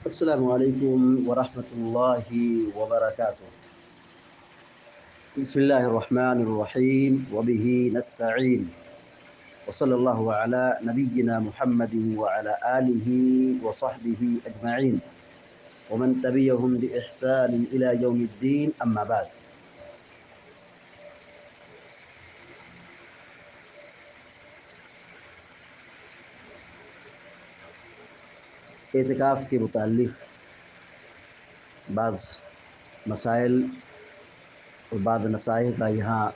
السلام علیکم ورحمۃ اللہ وبرکاتہ۔ بسم اللہ الرحمن الرحیم وبہ نستعین وصلی اللہ علی نبینا محمد وعلی آلہ وصحبہ اجمعین ومن تبعہم بإحسان الی یوم الدین، اما بعد۔ اعتکاف کے متعلق بعض مسائل اور بعض نصائح کا یہاں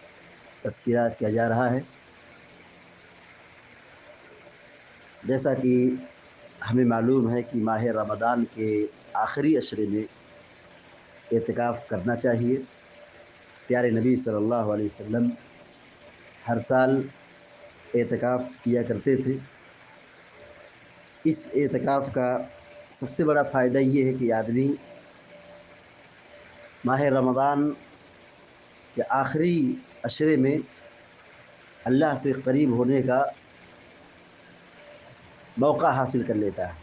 تذکرہ کیا جا رہا ہے۔ جیسا کہ ہمیں معلوم ہے کہ ماہ رمضان کے آخری عشرے میں اعتکاف کرنا چاہیے۔ پیارے نبی صلی اللہ علیہ وسلم ہر سال اعتکاف کیا کرتے تھے۔ اس اعتکاف کا سب سے بڑا فائدہ یہ ہے کہ آدمی ماہ رمضان کے آخری عشرے میں اللہ سے قریب ہونے کا موقع حاصل کر لیتا ہے۔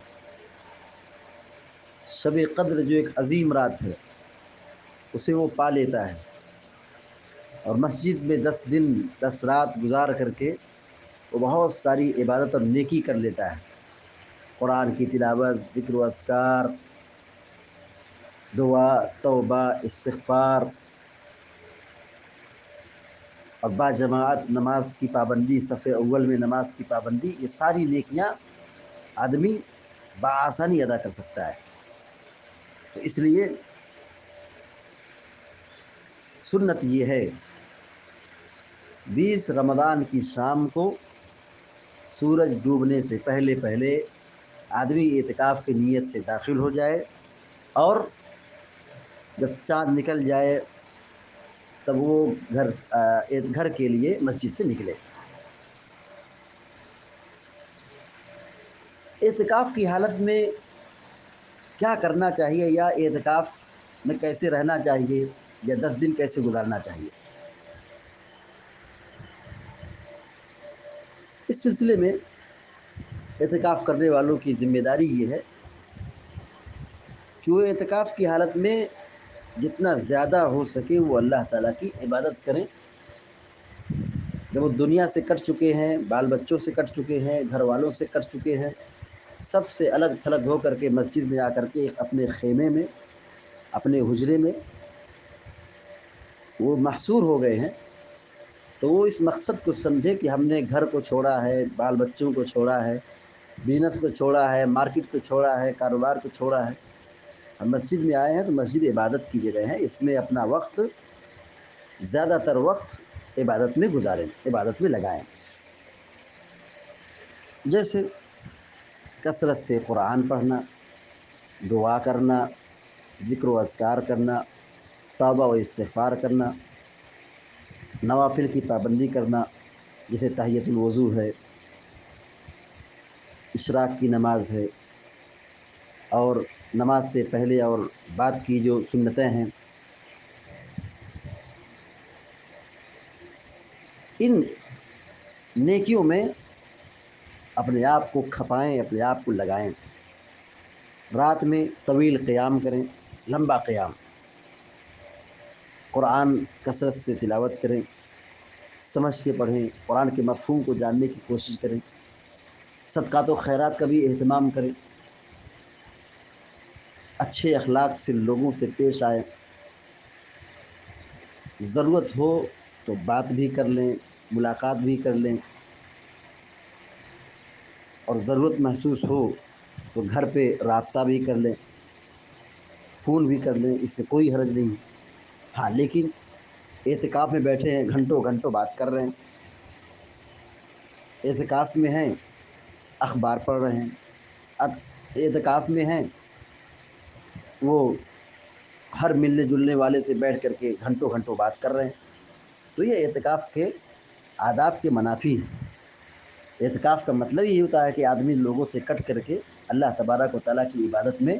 شب قدر جو ایک عظیم رات ہے اسے وہ پا لیتا ہے، اور مسجد میں 10 دن 10 رات گزار کر کے وہ بہت ساری عبادت اور نیکی کر لیتا ہے۔ قرآن کی تلاوت، ذکر و اذکار، دعا، توبہ، استغفار اور باجماعت نماز کی پابندی، صف اول میں نماز کی پابندی، یہ ساری نیکیاں آدمی بآسانی ادا کر سکتا ہے۔ تو اس لیے سنت یہ ہے 20 رمضان کی شام کو سورج ڈوبنے سے پہلے پہلے آدمی اعتکاف کی نیت سے داخل ہو جائے، اور جب چاند نکل جائے تب وہ گھر کے لیے مسجد سے نکلے۔ اعتکاف کی حالت میں کیا کرنا چاہیے، یا اعتکاف میں کیسے رہنا چاہیے، یا 10 دن کیسے گزارنا چاہیے، اس سلسلے میں اعتکاف کرنے والوں کی ذمہ داری یہ ہے کہ وہ اعتکاف کی حالت میں جتنا زیادہ ہو سکے وہ اللہ تعالیٰ کی عبادت کریں۔ جب وہ دنیا سے کٹ چکے ہیں، بال بچوں سے کٹ چکے ہیں، گھر والوں سے کٹ چکے ہیں، سب سے الگ تھلگ ہو کر کے مسجد میں آ کر کے اپنے خیمے میں، اپنے حجرے میں وہ محصور ہو گئے ہیں، تو وہ اس مقصد کو سمجھے کہ ہم نے گھر کو چھوڑا ہے، بال بچوں کو چھوڑا ہے، بزنس کو چھوڑا ہے، مارکیٹ کو چھوڑا ہے، کاروبار کو چھوڑا ہے، ہم مسجد میں آئے ہیں تو مسجد عبادت کی جگہ ہے، اس میں اپنا وقت، زیادہ تر وقت عبادت میں گزاریں، عبادت میں لگائیں۔ جیسے کثرت سے قرآن پڑھنا، دعا کرنا، ذکر و اذکار کرنا، توبہ و استغفار کرنا، نوافل کی پابندی کرنا، جیسے تحیۃ الوضو ہے، اشراق کی نماز ہے، اور نماز سے پہلے اور بعد کی جو سنتیں ہیں، ان نیکیوں میں اپنے آپ کو کھپائیں، اپنے آپ کو لگائیں۔ رات میں طویل قیام کریں، لمبا قیام، قرآن کثرت سے تلاوت کریں، سمجھ کے پڑھیں، قرآن کے مفہوم کو جاننے کی کوشش کریں، صدقات و خیرات کا بھی اہتمام کریں، اچھے اخلاق سے لوگوں سے پیش آئیں، ضرورت ہو تو بات بھی کر لیں، ملاقات بھی کر لیں، اور ضرورت محسوس ہو تو گھر پہ رابطہ بھی کر لیں، فون بھی کر لیں، اس میں کوئی حرج نہیں۔ ہاں، لیکن اعتکاف میں بیٹھے ہیں، گھنٹوں گھنٹوں بات کر رہے ہیں، اعتکاف میں ہیں اخبار پڑھ رہے ہیں، اب اعتکاف میں ہیں وہ ہر ملنے جلنے والے سے بیٹھ کر کے گھنٹوں گھنٹوں بات کر رہے ہیں، تو یہ اعتکاف کے آداب کے منافی ہے۔ اعتکاف کا مطلب یہ ہوتا ہے کہ آدمی لوگوں سے کٹ کر کے اللہ تبارک و تعالیٰ کی عبادت میں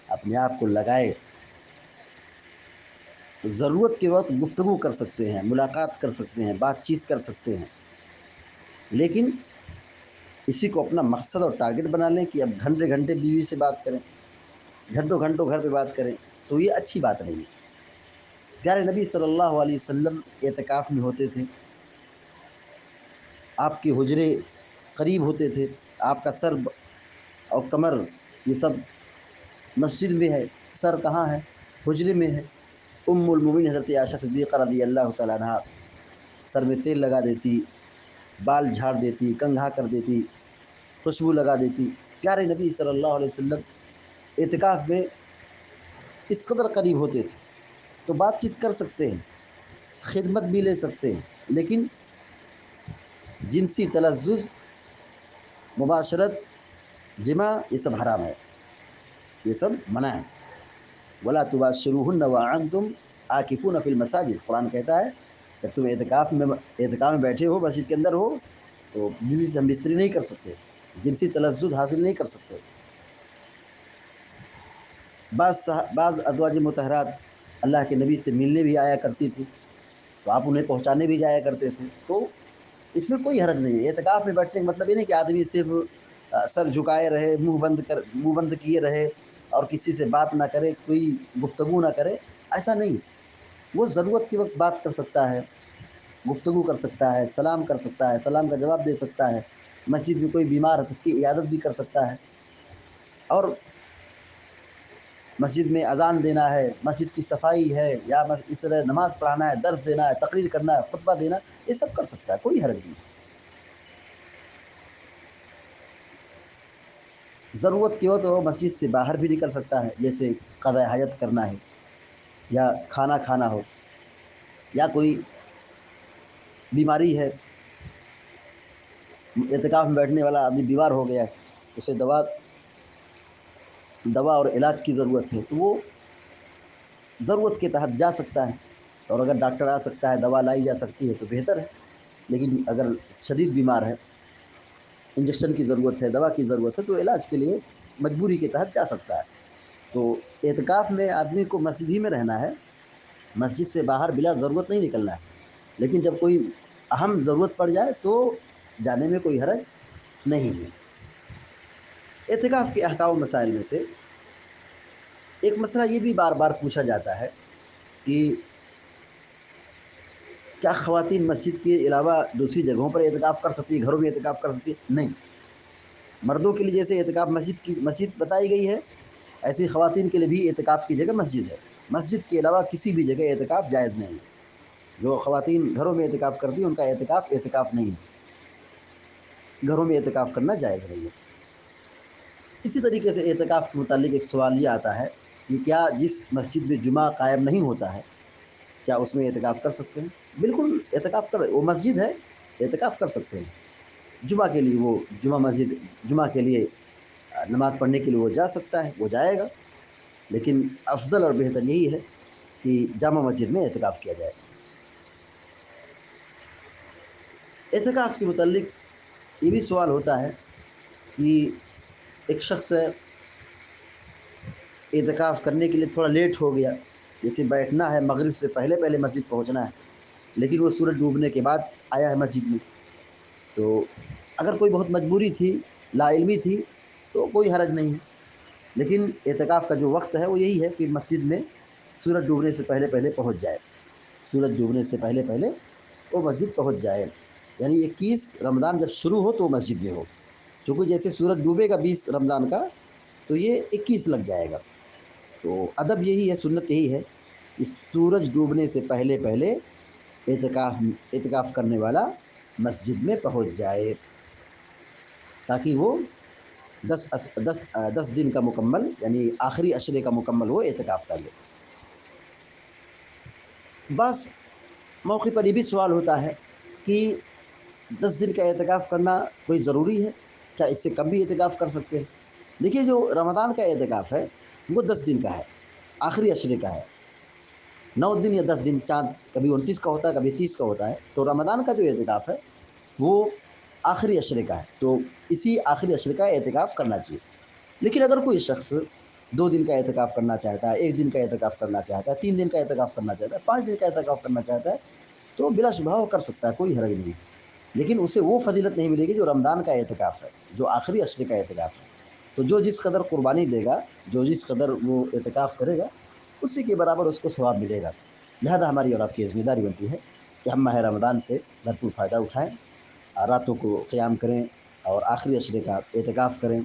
اپنے آپ کو لگائے۔ تو ضرورت کے وقت گفتگو کر سکتے ہیں، ملاقات کر سکتے ہیں، بات چیت کر سکتے ہیں، لیکن اسی کو اپنا مقصد اور ٹارگٹ بنا لیں کہ اب گھنٹے گھنٹے بیوی سے بات کریں، گھنٹوں گھنٹوں گھر پہ بات کریں، تو یہ اچھی بات نہیں ہے۔ پیارے نبی صلی اللہ علیہ وسلم اعتکاف میں ہوتے تھے، آپ کے حجرے قریب ہوتے تھے، آپ کا سر اور کمر یہ سب مسجد میں ہے، سر کہاں ہے؟ حجرے میں ہے۔ ام المومنین حضرت عائشہ صدیقہ رضی اللہ تعالیٰ عنہا سر میں تیل لگا دیتی، بال جھاڑ دیتی، کنگھا کر دیتی، خوشبو لگا دیتی۔ پیارے نبی صلی اللہ علیہ وسلم اعتکاف میں اس قدر قریب ہوتے تھے تو بات چیت کر سکتے ہیں، خدمت بھی لے سکتے ہیں، لیکن جنسی تلذذ، مباشرت، جمع، یہ سب حرام ہے، یہ سب منع ہے۔ ولا تباشروہن وانتم عاکفون فی المساجد، قرآن کہتا ہے کہ تم اعتکاف میں بیٹھے ہو، مسجد کے اندر ہو، تو بیوی سے ہم بستری نہیں کر سکتے، جنسی تلذذ حاصل نہیں کر سکتے۔ بعض ازواج مطہرات اللہ کے نبی سے ملنے بھی آیا کرتی تھی، تو آپ انہیں پہنچانے بھی جایا کرتے تھے، تو اس میں کوئی حرج نہیں ہے۔ اعتکاف میں بیٹھنے کا مطلب یہ نہیں کہ آدمی صرف سر جھکائے رہے، منہ بند کیے رہے اور کسی سے بات نہ کرے، کوئی گفتگو نہ کرے، ایسا نہیں۔ وہ ضرورت کے وقت بات کر سکتا ہے، گفتگو کر سکتا ہے، سلام کر سکتا ہے، سلام کا جواب دے سکتا ہے، مسجد میں کوئی بیمار ہے تو اس کی عیادت بھی کر سکتا ہے، اور مسجد میں اذان دینا ہے، مسجد کی صفائی ہے، یا اس طرح نماز پڑھانا ہے، درس دینا ہے، تقریر کرنا ہے، خطبہ دینا، یہ سب کر سکتا ہے، کوئی حرج نہیں۔ ضرورت کی ہو تو وہ مسجد سے باہر بھی نکل سکتا ہے، جیسے قضاء حاجت کرنا ہے، یا کھانا کھانا ہو، یا کوئی بیماری ہے، اعتکاف میں بیٹھنے والا آدمی بیمار ہو گیا ہے، اسے دوا اور علاج کی ضرورت ہے، تو وہ ضرورت کے تحت جا سکتا ہے، اور اگر ڈاکٹر آ سکتا ہے، دوا لائی جا سکتی ہے تو بہتر ہے۔ لیکن اگر شدید بیمار ہے، انجیکشن کی ضرورت ہے، دوا کی ضرورت ہے، تو علاج کے لیے مجبوری کے تحت جا سکتا ہے۔ تو اعتکاف میں آدمی کو مسجد ہی میں رہنا ہے، مسجد سے باہر بلا ضرورت نہیں نکلنا ہے، لیکن جب کوئی اہم ضرورت پڑ جائے تو جانے میں کوئی حرج نہیں ہے۔ اعتکاف کے احکام و مسائل میں سے ایک مسئلہ یہ بھی بار بار پوچھا جاتا ہے کہ کیا خواتین مسجد کے علاوہ دوسری جگہوں پر اعتکاف کر سکتی ہیں، گھروں میں اعتکاف کر سکتی ہیں؟ نہیں، مردوں کے لیے جیسے اعتکاف مسجد بتائی گئی ہے، ایسی خواتین کے لیے بھی اعتکاف کی جگہ مسجد ہے۔ مسجد کے علاوہ کسی بھی جگہ اعتکاف جائز نہیں ہے۔ جو خواتین گھروں میں اعتکاف کرتی ہیں ان کا اعتکاف نہیں ہے، گھروں میں اعتکاف کرنا جائز نہیں ہے۔ اسی طریقے سے اعتکاف کے متعلق ایک سوال یہ آتا ہے کہ کیا جس مسجد میں جمعہ قائم نہیں ہوتا ہے، کیا اس میں اعتکاف کر سکتے ہیں؟ بالکل اعتکاف وہ مسجد ہے، اعتکاف کر سکتے ہیں۔ جمعہ کے لیے وہ جمعہ کے لیے نماز پڑھنے کے لیے وہ جا سکتا ہے، وہ جائے گا، لیکن افضل اور بہتر یہی ہے کہ جامع مسجد میں اعتکاف کیا جائے۔ اعتکاف کے متعلق یہ بھی سوال ہوتا ہے کہ ایک شخص اعتکاف کرنے کے لیے تھوڑا لیٹ ہو گیا، جیسے بیٹھنا ہے، مغرب سے پہلے پہلے مسجد پہنچنا ہے، لیکن وہ سورج ڈوبنے کے بعد آیا ہے مسجد میں، تو اگر کوئی بہت مجبوری تھی، لا علمی تھی، تو کوئی حرج نہیں ہے۔ لیکن اعتکاف کا جو وقت ہے وہ یہی ہے کہ مسجد میں سورج ڈوبنے سے پہلے پہلے پہنچ جائے، سورج ڈوبنے سے پہلے پہلے وہ مسجد پہنچ جائے، یعنی 21 رمضان جب شروع ہو تو مسجد میں ہو، چونکہ جیسے سورج ڈوبے گا 20 رمضان کا تو یہ 21 لگ جائے گا۔ تو ادب یہی ہے، سنت یہی ہے کہ سورج ڈوبنے سے پہلے پہلے اعتکاف کرنے والا مسجد میں پہنچ جائے، تاکہ وہ 10 دن کا مکمل، یعنی آخری عشرے کا مکمل وہ اعتکاف کر لے۔ بس موقع پر یہ بھی سوال ہوتا ہے کہ 10 دن کا اعتکاف کرنا کوئی ضروری ہے، کیا اس سے کم بھی اعتکاف کر سکتے ہیں؟ دیکھیے، جو رمضان کا اعتکاف ہے وہ 10 دن کا ہے، آخری عشرے کا ہے، 9 دن یا 10 دن، چاند کبھی 29 کا ہوتا ہے، کبھی 30 کا ہوتا ہے، تو رمضان کا جو اعتکاف ہے وہ آخری عشرے کا ہے، تو اسی آخری عشرے کا اعتکاف کرنا چاہیے۔ لیکن اگر کوئی شخص 2 دن کا اعتکاف کرنا چاہتا ہے، 1 دن کا اعتکاف کرنا چاہتا ہے، 3 دن کا اعتکاف کرنا چاہتا ہے، 5 دن کا اعتکاف کرنا چاہتا ہے، تو بلا شبہ وہ کر سکتا ہے، کوئی حرج نہیں، لیکن اسے وہ فضیلت نہیں ملے گی جو رمضان کا اعتکاف ہے، جو آخری عشرے کا اعتکاف ہے۔ تو جو جس قدر قربانی دے گا، جو جس قدر وہ اعتکاف کرے گا، اسی کے برابر اس کو ثواب ملے گا۔ لہذا ہماری اور آپ کی ذمہ داری بنتی ہے کہ ہم ماہ رمضان سے بھرپور فائدہ اٹھائیں، راتوں کو قیام کریں اور آخری عشرے کا اعتکاف کریں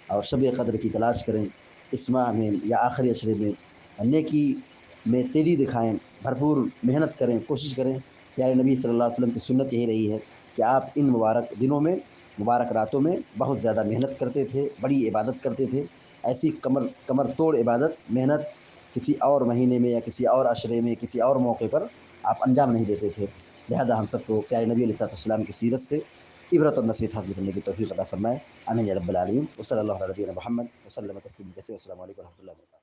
اور شب قدر کی تلاش کریں۔ اس ماہ میں یا آخری عشرے میں نیکی میں تیزی دکھائیں، بھرپور محنت کریں، کوشش کریں۔ پیارے نبی صلی اللہ علیہ وسلم کی سنت یہی رہی ہے کہ آپ ان مبارک دنوں میں، مبارک راتوں میں بہت زیادہ محنت کرتے تھے، بڑی عبادت کرتے تھے۔ ایسی کمر توڑ عبادت، محنت کسی اور مہینے میں یا کسی اور عشرے میں، کسی اور موقع پر آپ انجام نہیں دیتے تھے۔ لہذا ہم سب کو پیارے نبی علیہ السلام کی سیرت سے عبرت اور نصیحت حاصل کرنے کی توفیق عطا فرمائے، آمین یا رب العالمین۔ وصلی اللہ علیہ نبینا محمد وسلم تسلیما کثیرا، والسلام علیکم و رحمۃ اللہ وبرکاتہ۔